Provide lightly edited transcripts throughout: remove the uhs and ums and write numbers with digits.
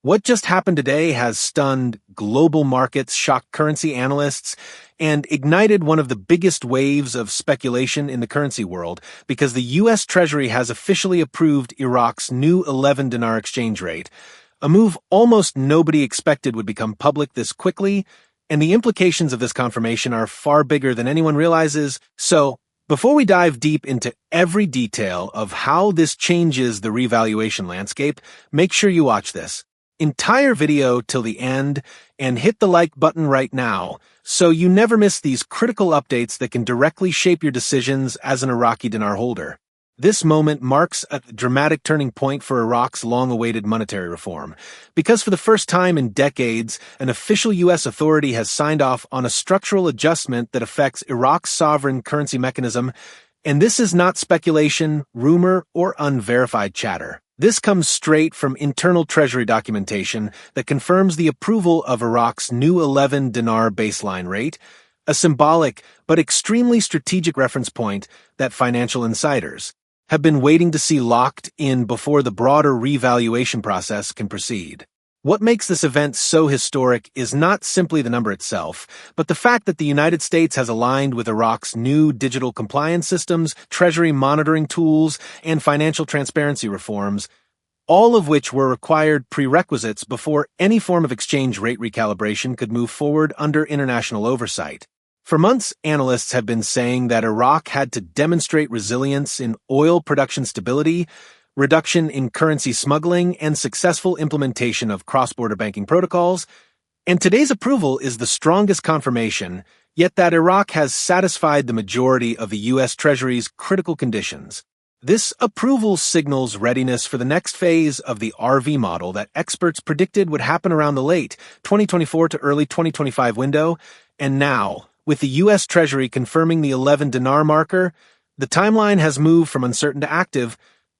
What just happened today has stunned global markets, shocked currency analysts, and ignited one of the biggest waves of speculation in the currency world because the U.S. Treasury has officially approved Iraq's new 11 dinar exchange rate, a move almost nobody expected would become public this quickly, and the implications of this confirmation are far bigger than anyone realizes. So, before we dive deep into every detail of how this changes the revaluation landscape, make sure you watch this entire video till the end and hit the like button right now so you never miss these critical updates that can directly shape your decisions as an Iraqi dinar holder. This moment marks a dramatic turning point for Iraq's long-awaited monetary reform, because for the first time in decades, an official U.S. authority has signed off on a structural adjustment that affects Iraq's sovereign currency mechanism, and this is not speculation, rumor, or unverified chatter. This comes straight from internal Treasury documentation that confirms the approval of Iraq's new 11 dinar baseline rate, a symbolic but extremely strategic reference point that financial insiders have been waiting to see locked in before the broader revaluation process can proceed. What makes this event so historic is not simply the number itself, but the fact that the United States has aligned with Iraq's new digital compliance systems, treasury monitoring tools, and financial transparency reforms, all of which were required prerequisites before any form of exchange rate recalibration could move forward under international oversight. For months, analysts have been saying that Iraq had to demonstrate resilience in oil production stability, reduction in currency smuggling, and successful implementation of cross-border banking protocols, and today's approval is the strongest confirmation, yet that Iraq has satisfied the majority of the U.S. Treasury's critical conditions. This approval signals readiness for the next phase of the RV model that experts predicted would happen around the late 2024 to early 2025 window, and now, with the U.S. Treasury confirming the 11 dinar marker, the timeline has moved from uncertain to active,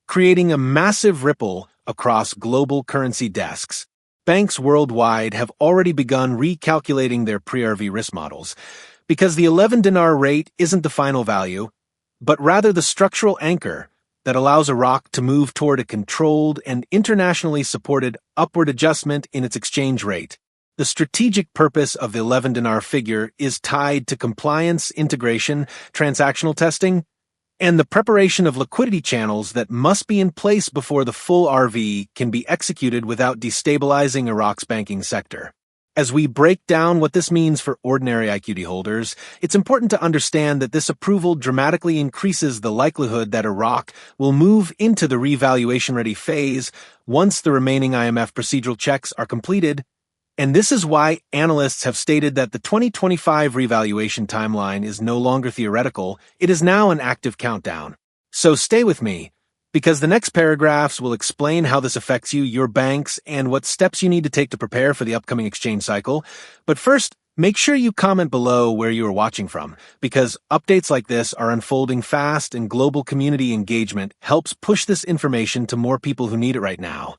creating a massive ripple across global currency desks. Banks worldwide have already begun recalculating their pre-RV risk models, because the 11 dinar rate isn't the final value, but rather the structural anchor that allows Iraq to move toward a controlled and internationally supported upward adjustment in its exchange rate. The strategic purpose of the 11 dinar figure is tied to compliance, integration, transactional testing, and the preparation of liquidity channels that must be in place before the full RV can be executed without destabilizing Iraq's banking sector. As we break down what this means for ordinary IQD holders, it's important to understand that this approval dramatically increases the likelihood that Iraq will move into the revaluation-ready phase once the remaining IMF procedural checks are completed. And this is why analysts have stated that the 2025 revaluation timeline is no longer theoretical, it is now an active countdown. So stay with me, because the next paragraphs will explain how this affects you, your banks, and what steps you need to take to prepare for the upcoming exchange cycle. But first, make sure you comment below where you are watching from, because updates like this are unfolding fast and global community engagement helps push this information to more people who need it right now.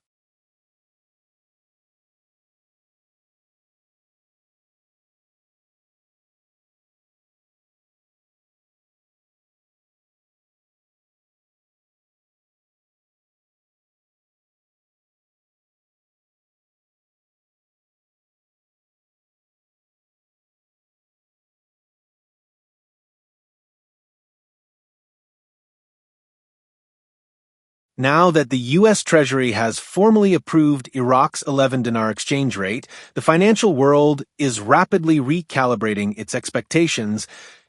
Now that the U.S. Treasury has formally approved Iraq's 11 dinar exchange rate, the financial world is rapidly recalibrating its expectations,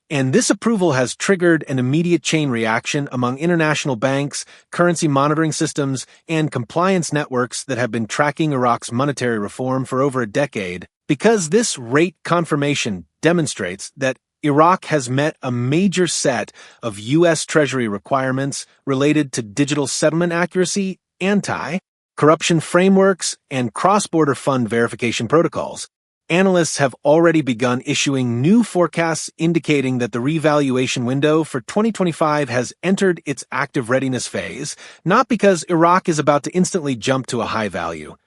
and this approval has triggered an immediate chain reaction among international banks, currency monitoring systems, and compliance networks that have been tracking Iraq's monetary reform for over a decade, because this rate confirmation demonstrates that Iraq has met a major set of U.S. Treasury requirements related to digital settlement accuracy, anti-corruption frameworks, and cross-border fund verification protocols. Analysts have already begun issuing new forecasts indicating that the revaluation window for 2025 has entered its active readiness phase, not because Iraq is about to instantly jump to a high value,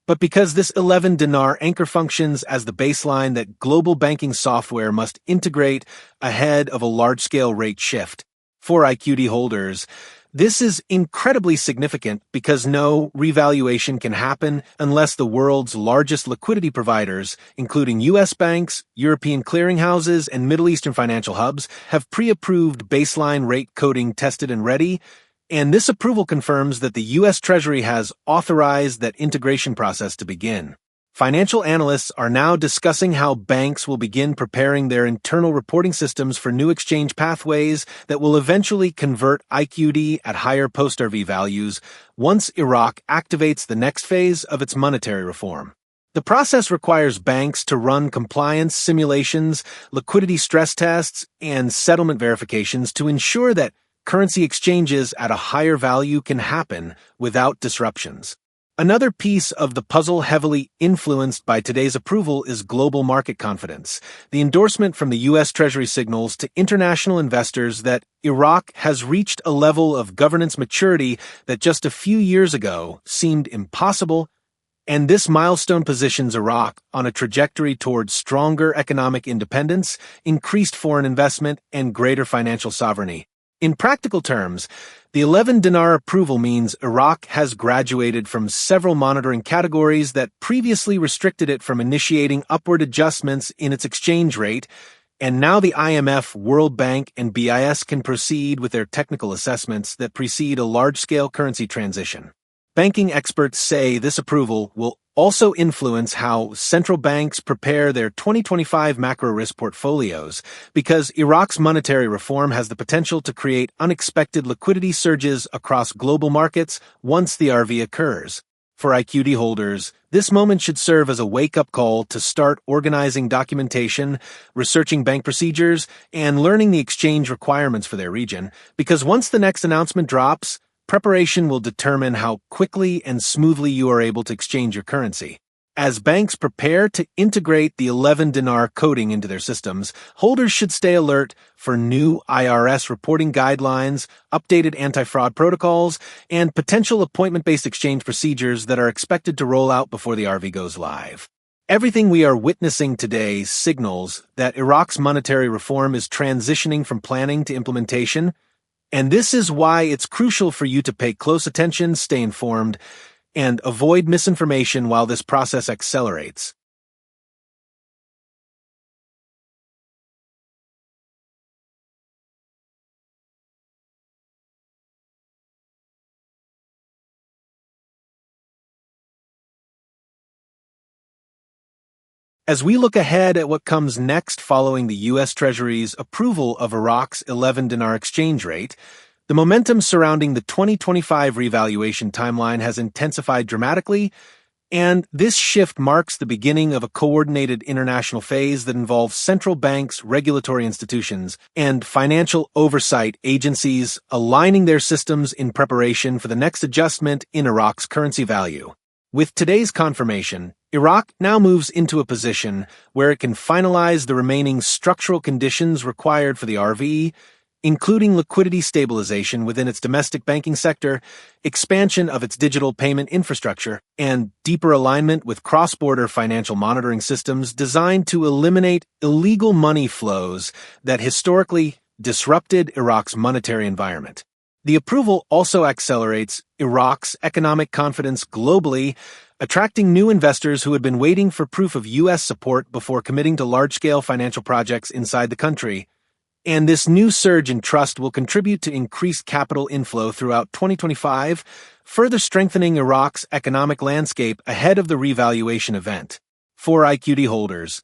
but because this 11 dinar anchor functions as the baseline that global banking software must integrate ahead of a large-scale rate shift. For IQD holders, This is incredibly significant because no revaluation can happen unless the world's largest liquidity providers, including U.S. banks, European clearinghouses, and Middle Eastern financial hubs, have pre-approved baseline rate coding tested and ready, and this approval confirms that the U.S. Treasury has authorized that integration process to begin. Financial analysts are now discussing how banks will begin preparing their internal reporting systems for new exchange pathways that will eventually convert IQD at higher post-RV values once Iraq activates the next phase of its monetary reform. The process requires banks to run compliance simulations, liquidity stress tests, and settlement verifications to ensure that currency exchanges at a higher value can happen without disruptions. Another piece of the puzzle heavily influenced by today's approval is global market confidence. The endorsement from the U.S. Treasury signals to international investors that Iraq has reached a level of governance maturity that just a few years ago seemed impossible, and this milestone positions Iraq on a trajectory towards stronger economic independence, increased foreign investment, and greater financial sovereignty. In practical terms, the 11 dinar approval means Iraq has graduated from several monitoring categories that previously restricted it from initiating upward adjustments in its exchange rate, and now the IMF, World Bank, and BIS can proceed with their technical assessments that precede a large-scale currency transition. Banking experts say this approval will also influence how central banks prepare their 2025 macro-risk portfolios, because Iraq's monetary reform has the potential to create unexpected liquidity surges across global markets once the RV occurs. For IQD holders, this moment should serve as a wake-up call to start organizing documentation, researching bank procedures, and learning the exchange requirements for their region, because once the next announcement drops, preparation will determine how quickly and smoothly you are able to exchange your currency. As banks prepare to integrate the 11 dinar coding into their systems, holders should stay alert for new IRS reporting guidelines, updated anti-fraud protocols, and potential appointment-based exchange procedures that are expected to roll out before the RV goes live. Everything we are witnessing today signals that Iraq's monetary reform is transitioning from planning to implementation, and this is why it's crucial for you to pay close attention, stay informed, and avoid misinformation while this process accelerates. As we look ahead at what comes next following the U.S. Treasury's approval of Iraq's 11 dinar exchange rate, the momentum surrounding the 2025 revaluation timeline has intensified dramatically, and this shift marks the beginning of a coordinated international phase that involves central banks, regulatory institutions, and financial oversight agencies aligning their systems in preparation for the next adjustment in Iraq's currency value. With today's confirmation, Iraq now moves into a position where it can finalize the remaining structural conditions required for the RV, including liquidity stabilization within its domestic banking sector, expansion of its digital payment infrastructure, and deeper alignment with cross-border financial monitoring systems designed to eliminate illegal money flows that historically disrupted Iraq's monetary environment. The approval also accelerates Iraq's economic confidence globally, attracting new investors who had been waiting for proof of U.S. support before committing to large-scale financial projects inside the country. And this new surge in trust will contribute to increased capital inflow throughout 2025, further strengthening Iraq's economic landscape ahead of the revaluation event. For IQD holders,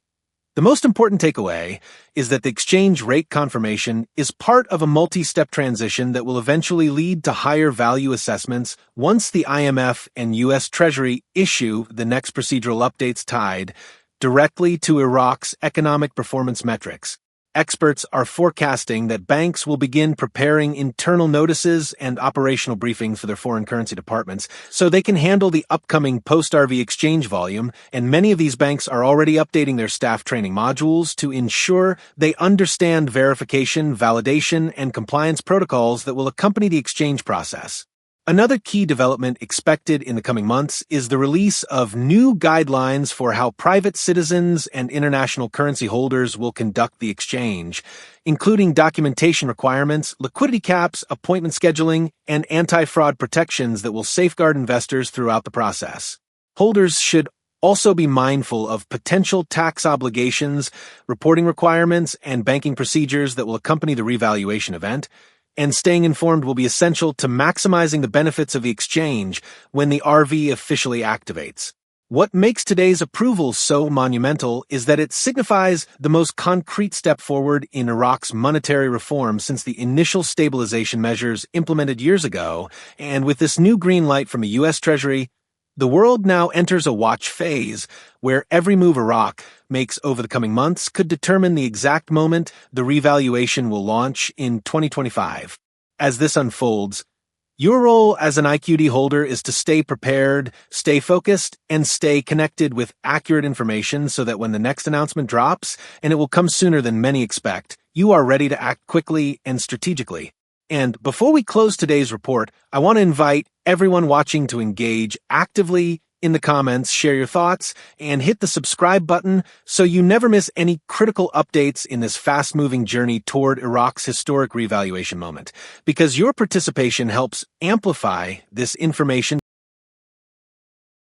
the most important takeaway is that the exchange rate confirmation is part of a multi-step transition that will eventually lead to higher value assessments once the IMF and U.S. Treasury issue the next procedural updates tied directly to Iraq's economic performance metrics. Experts are forecasting that banks will begin preparing internal notices and operational briefings for their foreign currency departments so they can handle the upcoming post-RV exchange volume, and many of these banks are already updating their staff training modules to ensure they understand verification, validation, and compliance protocols that will accompany the exchange process. Another key development expected in the coming months is the release of new guidelines for how private citizens and international currency holders will conduct the exchange, including documentation requirements, liquidity caps, appointment scheduling, and anti-fraud protections that will safeguard investors throughout the process. Holders should also be mindful of potential tax obligations, reporting requirements, and banking procedures that will accompany the revaluation event. And staying informed will be essential to maximizing the benefits of the exchange when the RV officially activates. What makes today's approval so monumental is that it signifies the most concrete step forward in Iraq's monetary reform since the initial stabilization measures implemented years ago, and with this new green light from a U.S. Treasury, the world now enters a watch phase, where every move Iraq makes over the coming months could determine the exact moment the revaluation will launch in 2025. As this unfolds, your role as an IQD holder is to stay prepared, stay focused, and stay connected with accurate information so that when the next announcement drops, and it will come sooner than many expect, you are ready to act quickly and strategically. And before we close today's report, I want to invite everyone watching to engage actively in the comments, share your thoughts, and hit the subscribe button so you never miss any critical updates in this fast-moving journey toward Iraq's historic revaluation moment, because your participation helps amplify this information